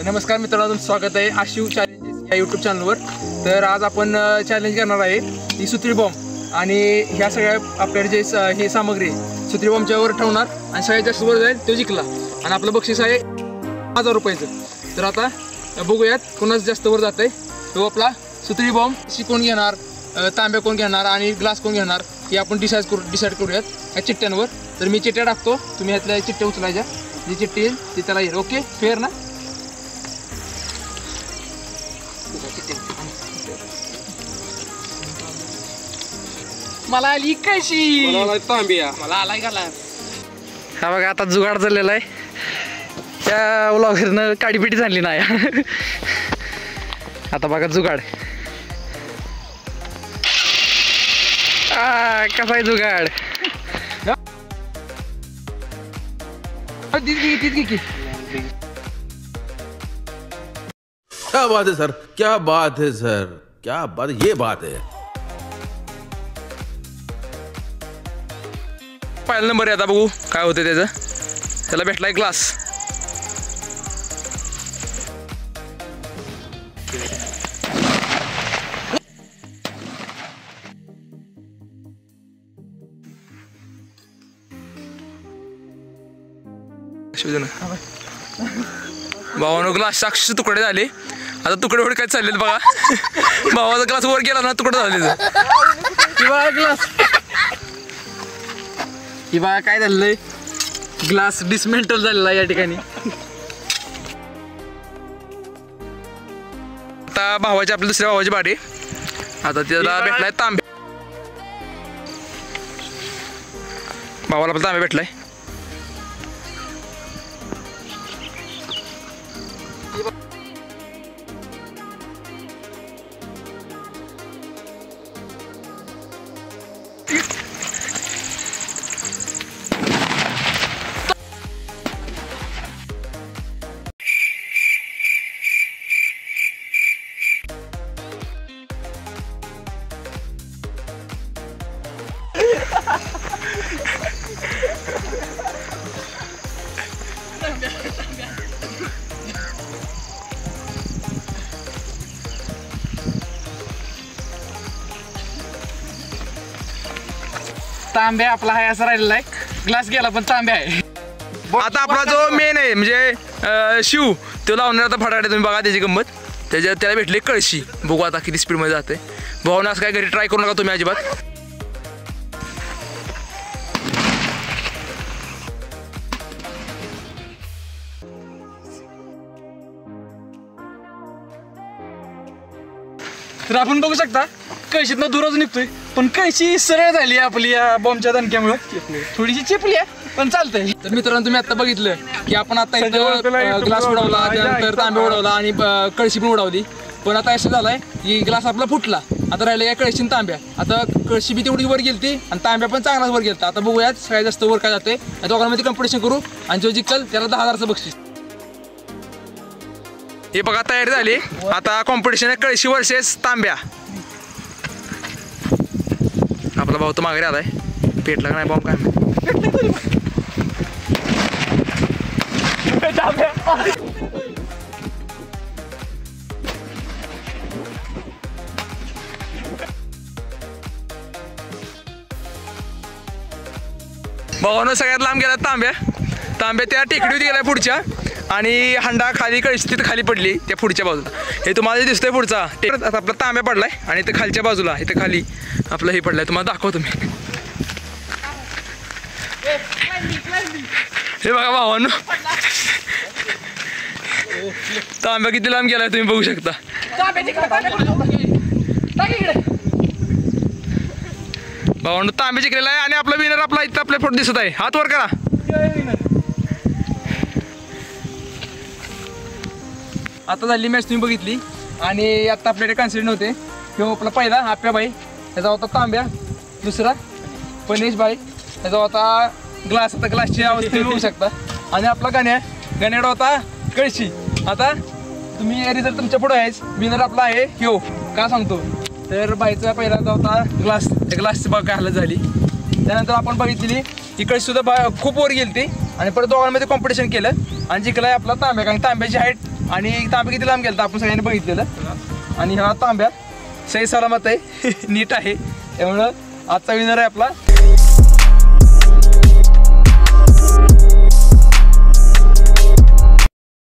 नमस्कार मित्रांनो, स्वागत आहे आशिव चॅलेंजेस या यूट्यूब चॅनलवर। तर आज आपण चॅलेंज करणार आहे ती सुत्री बॉम्ब आणि ह्या सगळ्या आपल्याकडे जे ही सामग्री सुत्री बॉम्बच्या वर ठेवणार आणि सगळ्यात जास्त वर जाईल तो जिंकला आणि आपलं बक्षीस आहे 1000 रुपयाचं। तर आता बघूयात कोणाच जास्त वर जात आहे तो आपला सुत्री बॉम्ब कोण घेणार, तांब्या कोण घेणार आणि ग्लास कोण घेणार हे आपण डिसाईड करूयात या चिठ्ठ्यांवर। तर मी चिठ्ठ्या टाकतो, तुम्ही ह्यातल्या चिठ्ठ्या उचलायच्या, जी चिठ्ठी येईल ती त्याला येईल। ओके, फेअर ना? मला आली कशी, मला तांबिया, मला आलाय ग्लास। हा बघा आता जुगाड चाललेला आहे, त्या व्लॉगरनं काडीपिटी झाली नाही। आता बघा जुगाड कसा आहे जुगाड। क्या बात है सर, क्या बात है सर, क्या बात, ये बात है। पहिला नंबर आहे, आता बघू काय होते त्याचं। त्याला भेटलाय ग्लास। भावानो ग्लास साक्षी तुकडे झाले, आता तुकडे एवढे काय चालले बघा। भावाचा ग्लास वर गेला ना तुकडे झाले ग्लास ही बघा काय झालंय, ग्लास डिसमेंटल झालेला या ठिकाणी। आता भावाची आपल्या दुसऱ्या भावाची बारी, आता त्याला भेटलाय तांबे। भावाला आपला तांबे भेटलाय। तांब्या आपला आहे असं राहिलेला आहे, ग्लास गेला पण तांब्या आहे। आता आपला जो मेन आहे म्हणजे शिव, तो लावणार आता फटाकडे। तुम्ही बघा त्याची गंमत, त्याला भेटली कळशी। बघू आता किती स्पीडमध्ये जाते। भावना असं काय घरी ट्राय करू नका तुम्ही अजिबात। तर आपण बघू शकता कळशीतनं दूरच निघतोय, पण कळशी सरळ झाली आपली या बॉम्बच्या दणक्यामुळे। थोडीशी चिपली आहे पण चालतंय। तर मित्रांनो, तुम्ही आता बघितलं की आपण आता इथं ग्लास उडवला, त्यानंतर तांबे उडवला आणि कळशी पण उडवली, पण आता असं झालंय की ग्लास आपला फुटला। आता राहिलं काय कळशी तांब्या। आता कळशी बी तेवढी वर गेलती आणि तांब्या पण चांगलाच वर गेलता। आता बघूयात सगळ्यात जास्त वर काय जाते, या दोघांमध्ये कॉम्पिटिशन करू आणि जो जिंकल त्याला 10,000चं बक्षीस। हे बघा तयारी झाली, आता कॉम्पिटिशन आहे कळशी वर्सेस तांब्या। आपला भाऊ तो मागे आलाय, पेटला का नाही बॉम्ब काय भावानं सगळ्यात लांब गेला तांब्या। तांब्या त्या टेकडीवर गेलाय पुढच्या, आणि हंडा खाली कळशी तिथं खाली पडली त्या पुढच्या बाजूला। हे तुम्हाला दिसतंय पुढचा आता आपला तांब्या पडलाय आणि इथं खालच्या बाजूला इथं खाली आपलं हे पडलंय। तुम्हाला दाखवतो मी, हे बघा भावांनो तांब्या किती लांब गेलाय तुम्ही बघू शकता। भावांनो तांब्या जिंकलेला आहे आणि आपला विनर आपला इथं आपल्या फोटो दिसत आहे। हात वर करा। आता झाली मॅच तुम्ही बघितली आणि आता आपल्याकडे कन्सिडर नव्हते किंवा आपला पहिला आप्याबाई, त्याचा होता तांब्या, दुसरा पनेशबाई, त्याचा होता ग्लास। आता ग्लासची अवस्था बघू शकता। आणि आपला गाण्याकडे होता कळशी। आता तुम्ही रिझल्ट तुमच्या पुढे आहेच, विनर आपला आहे ह्यो, का सांगतो तर बाईचा पहिला होता ग्लास, त्या ग्लासची बघ काय हालत झाली। त्यानंतर आपण बघितलेली इकडे सुद्धा खूप वर गेली ती आणि परत दोघांमध्ये कॉम्पिटिशन केलं आणि जिंकलाय आपला तांब्या, कारण तांब्याची हाईट आणि तांब्या किती लांब गेला आपण सगळ्यांनी बघितलेलं. आणि हा तांब्या सही सलामत आहे नीट आहे. त्यामुळं आजचा विनर आहे आपला